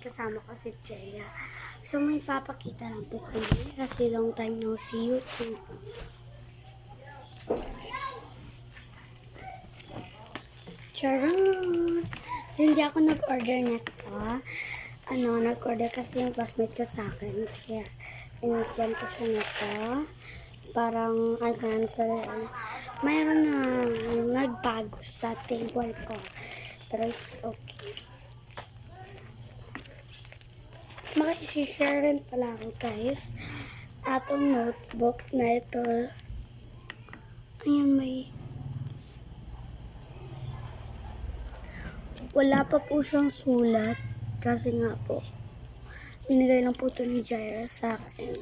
kasama ko si Jaya. So may papakita lang po kami kasi long time no see YouTube. Charon! So hindi ako nag-order na to. Nag-order kasi yung classmate ko sa akin. Kaya sinigyan ko siya na to. Parang mayroon na nagbago sa table ko. Pero it's okay. Maka-share rin pala ako guys. Atong notebook na ito. Ayan may... Wala pa po siyang sulat. Kasi nga po, binigay lang po ito ni Jaira sa akin.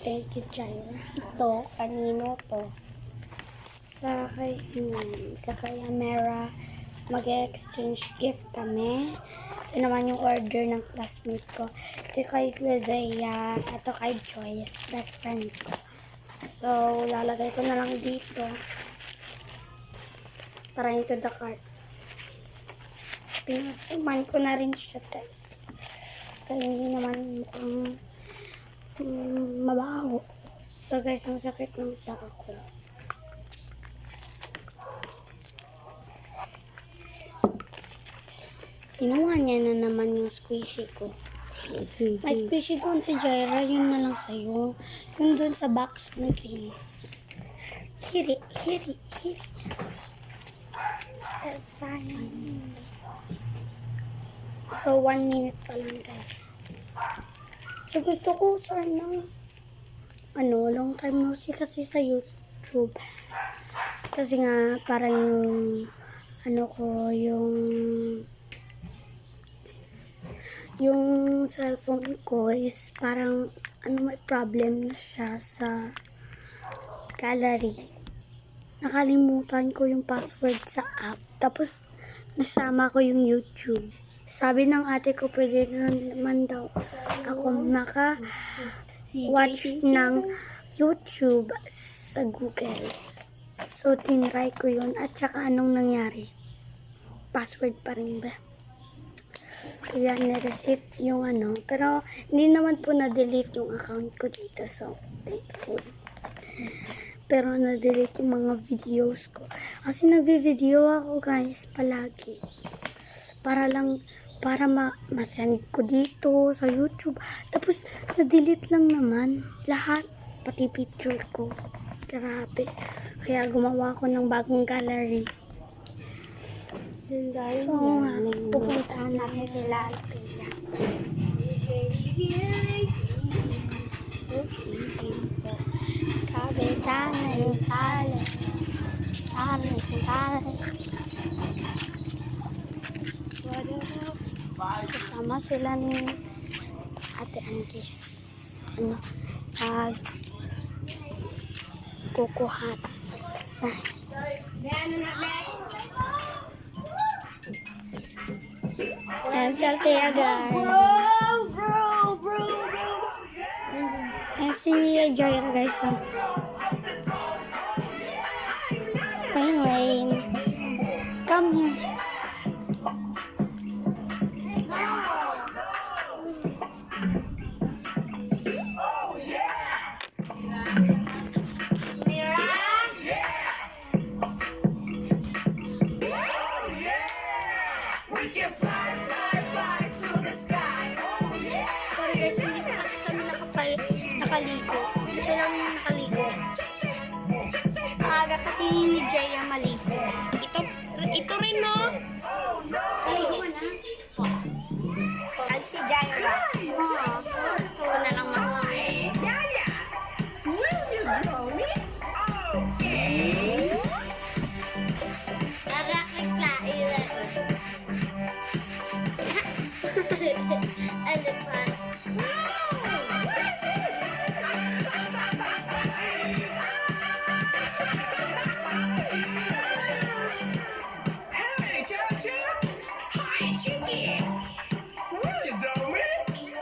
Thank you, Jaira. Ito, kanino to? Sa kay Amera, mag-exchange gift kami. Ito naman yung order ng classmate ko. Ito kay Glazea, ito kay Joyce, best friend ko. So, lalagay ko na lang dito. Para into the cart. Pinasuman ko na rin siya, guys. Kaya hindi naman mukhang mabaho. So, guys, ang sakit ng paa ko. Ginawa niya na naman yung squishy ko. May squishy doon si Jaira, yun na lang sa'yo. Yun doon sa box na green. Hiri. Sayang. So, 1 minute pa lang, guys. So, gusto ko sana, long time no see kasi sa YouTube. Kasi nga, para yung, yung cellphone ko is parang, may problem na siya sa gallery. Nakalimutan ko yung password sa app. Tapos, nasama ko yung YouTube. Sabi ng ate ko, pwede naman daw ako maka-watch ng YouTube sa Google. So, tinry ko yun. At saka, anong nangyari? Password pa rin ba? Kaya, nireset yung Pero, hindi naman po na-delete yung account ko dito. So, thankful. Pero, na-delete yung mga videos ko. Kasi, nagvi-video ako, guys, palagi. Para ma-send ko dito sa YouTube. Tapos, na-delete lang naman. Lahat. Pati picture ko. Grabe. Kaya gumawa ko ng bagong gallery. So, pupuntahan natin sila Alpia. Kabitane, tale. Kasama sila ni Ate Antis. Kukuhat. Ayan si Althea, guys. Bro. Ayan si Jaira, guys. Rain. Come here. Sorry guys, hindi pa kasi kami nakaligo. Ito lang nakaligo. Aga kasi ni Jaya maligo. Ito rin, no? Maligo ka na? At si Jaya. Ito na lang makain. Narakit na ilan. Elephant. Hey, Chacha! Hi, Chicky! What are you doing?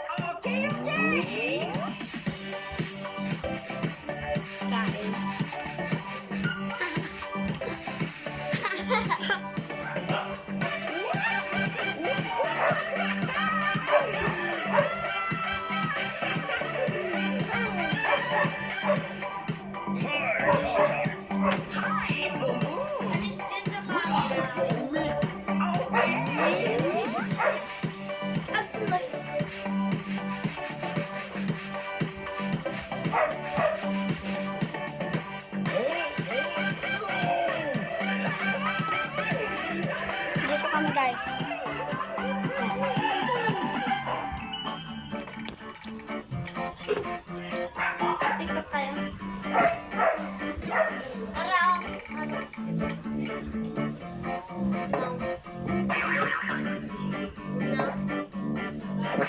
I'm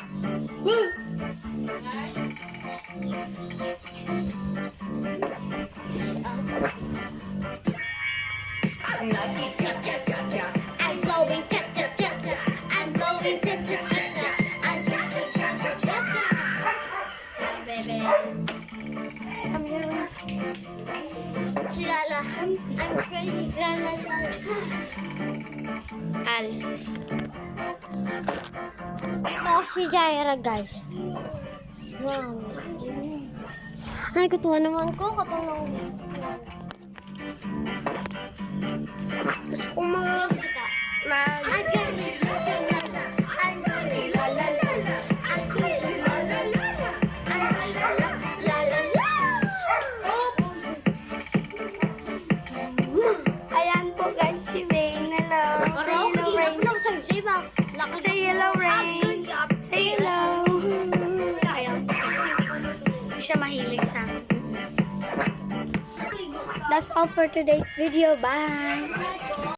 going cha-cha-cha-cha. I'm going cha-cha-cha-cha. I'm cha-cha-cha-cha-cha. Hey, baby. Come here. Kilala. I'm crazy. Kilala. Al. Ito si Jaira, guys. Wow. Ay, katuwa naman ko. Katuwa naman. Gusto ko mag... Ayan po guys, si Rain. Hello. Say hello, Rain. Say hello. Hindi siya mahilig sa akin. That's all for today's video. Bye!